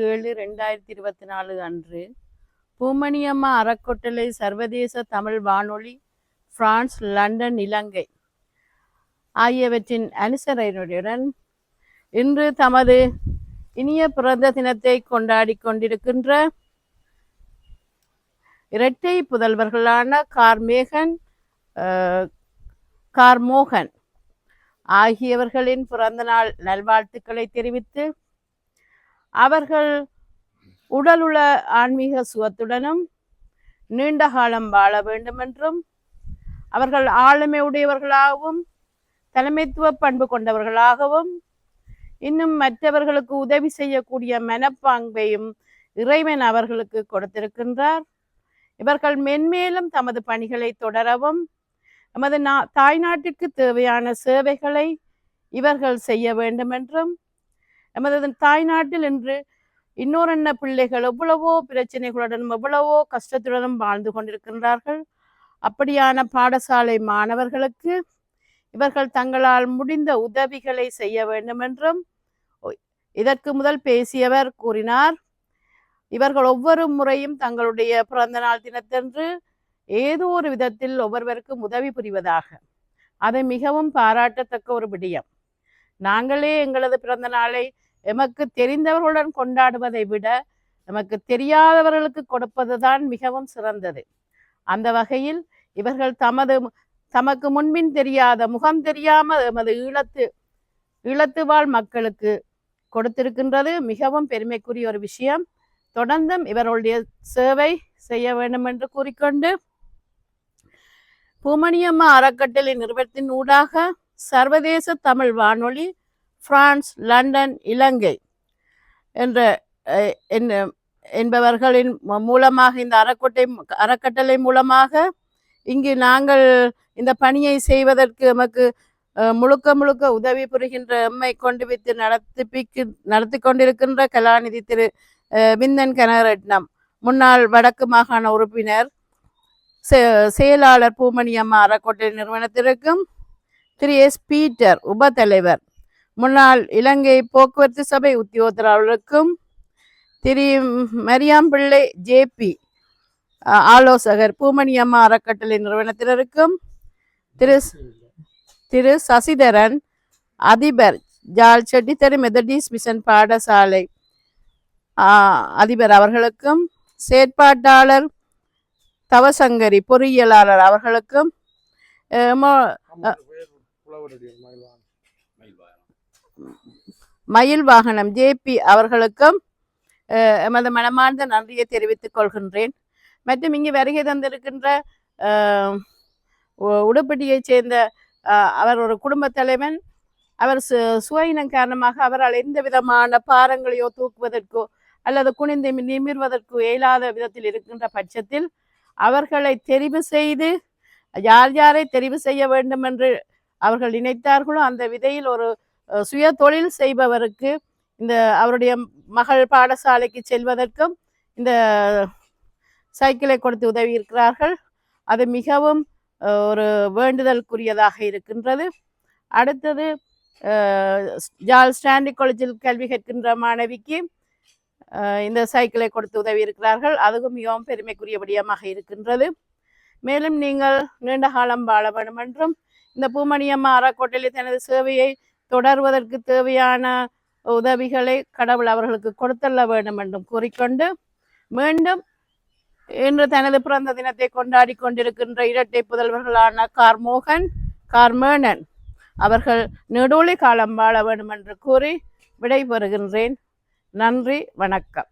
7/2024 அன்று பூமணியம்மா அறக்கட்டளை சர்வதேச தமிழ் வானொலி பிரான்ஸ், லண்டன், இலங்கை ஆகியவற்றின் அனுசரணையுடன் இன்று தமது இனிய பிறந்த தினத்தை கொண்டாடி கொண்டிருக்கின்ற இரட்டை புதல்வர்களான கார்மோகன் ஆகியவர்களின் பிறந்த நாள் நல்வாழ்த்துக்களை தெரிவித்து அவர்கள் உடலுள்ள ஆன்மீக சுகத்துடனும் நீண்ட காலம் வாழ வேண்டும் என்றும் அவர்கள் ஆளுமை உடையவர்களாகவும் தலைமைத்துவ பண்பு கொண்டவர்களாகவும் இன்னும் மற்றவர்களுக்கு உதவி செய்யக்கூடிய மனப்பாங்கையும் இறைவன் அவர்களுக்கு கொடுத்திருக்கின்றார். இவர்கள் மென்மேலும் தமது பணிகளை தொடரவும் நமது தாய்நாட்டிற்கு தேவையான சேவைகளை இவர்கள் செய்ய வேண்டும் என்றும் நமது தாய்நாட்டில் இன்று இன்னொரு பிள்ளைகள் எவ்வளவோ பிரச்சனைகளுடனும் எவ்வளவோ கஷ்டத்துடனும் வாழ்ந்து கொண்டிருக்கின்றார்கள். அப்படியான பாடசாலை மாணவர்களுக்கு இவர்கள் தங்களால் முடிந்த உதவிகளை செய்ய வேண்டும் என்றும் இதற்கு முதல் பேசியவர் கூறினார். இவர்கள் ஒவ்வொரு முறையும் தங்களுடைய பிறந்த நாள் தினத்தன்று ஏதோ ஒரு விதத்தில் ஒவ்வொருவருக்கும் உதவி புரிவதாக, அதை மிகவும் பாராட்டத்தக்க ஒரு விடயம். நாங்களே எங்களது பிறந்த நாளை எமக்கு தெரிந்தவர்களுடன் கொண்டாடுவதை விட நமக்கு தெரியாதவர்களுக்கு கொடுப்பதுதான் மிகவும் சிறந்தது. அந்த வகையில் இவர்கள் தமக்கு முன்பின் தெரியாத முகம் தெரியாமல் எமது ஈழத்து வாழ் மக்களுக்கு கொடுத்திருக்கின்றது மிகவும் பெருமைக்குரிய ஒரு விஷயம். தொடர்ந்தும் இவர்களுடைய சேவை செய்ய வேண்டும் என்று கூறிக்கொண்டு பூமணியம்மா அறக்கட்டளை நிறுவனத்தின் ஊடாக சர்வதேச தமிழ் வானொலி பிரான்ஸ், லண்டன், இலங்கை என்பவர்களின் மூலமாக இந்த அறக்கட்டளை மூலமாக இங்கு நாங்கள் இந்த பணியை செய்வதற்கு எமக்கு முழுக்க உதவி புரிகின்ற எம்மை கொண்டு வைத்து நடத்தி கொண்டிருக்கின்ற கலாநிதி திரு விந்தன் கனகரட்னம், முன்னாள் வடக்கு மாகாண உறுப்பினர், செயலாளர் பூமணியம்மா அறக்கட்டளை நிறுவனத்திற்கும் திரு எஸ் பீட்டர் உப தலைவர், முன்னாள் இலங்கை போக்குவரத்து சபை உத்தியோகத்தர்களுக்கும் திரு மரியாம்பிள்ளை ஜேபி ஆலோசகர் பூமணியம்மா அறக்கட்டளை நிறுவனத்தினருக்கும் திரு சசிதரன் அதிபர் ஜால் செட்டித்தரு மெதடிஸ் மிஷன் பாடசாலை அதிபர் அவர்களுக்கும் செயற்பாட்டாளர் தவசங்கரி பொறியியலாளர் அவர்களுக்கும் மயில் வாகனம் ஜேபி அவர்களுக்கும் எமது மனமார்ந்த நன்றியை தெரிவித்துக் கொள்கின்றேன். மற்றும் இங்கு வருகை தந்திருக்கின்ற உடுப்பட்டியைச் சேர்ந்த அவர் ஒரு குடும்ப தலைவன். அவர் சுவையினம் காரணமாக அவரால் எந்த விதமான பாரங்களையோ தூக்குவதற்கோ அல்லது குனிந்து நிமிர்வதற்கோ இயலாத விதத்தில் இருக்கின்ற பட்சத்தில் அவர்களை தெரிவு செய்து யாரை தெரிவு செய்ய வேண்டும் என்று அவர்கள் நினைத்தார்களோ அந்த விதையில் ஒரு சுய தொழில் செய்பவருக்கு இந்த அவருடைய மகள் பாடசாலைக்கு செல்வதற்கும் இந்த சைக்கிளை கொடுத்து உதவி இருக்கிறார்கள். அது மிகவும் ஒரு வேண்டுதலுக்குரியதாக இருக்கின்றது. அடுத்தது ஜால் ஸ்டாண்டிக் காலேஜில் கல்வி கற்கின்ற மாணவிக்கு இந்த சைக்கிளை கொடுத்து உதவி இருக்கிறார்கள். அதுவும் மிகவும் பெருமைக்குரிய விடயமாக இருக்கின்றது. மேலும் நீங்கள் நீண்ட காலம் வாழ வேண்டும் என்றும் இந்த பூமணியம்மா அறக்கட்டளை தனது சேவையை தொடர்வதற்கு தேவையான உதவிகளை கடவுள் அவர்களுக்கு கொடுத்தள்ள வேண்டும் என்றும் கூறிக்கொண்டு மீண்டும் இன்று தனது பிறந்த தினத்தை கொண்டாடி கொண்டிருக்கின்ற இரட்டை புதல்வர்களான கார்மேனன் அவர்கள் நெடுவழி காலம் வாழ வேண்டும் என்று கூறி விடைபெறுகின்றேன். நன்றி, வணக்கம்.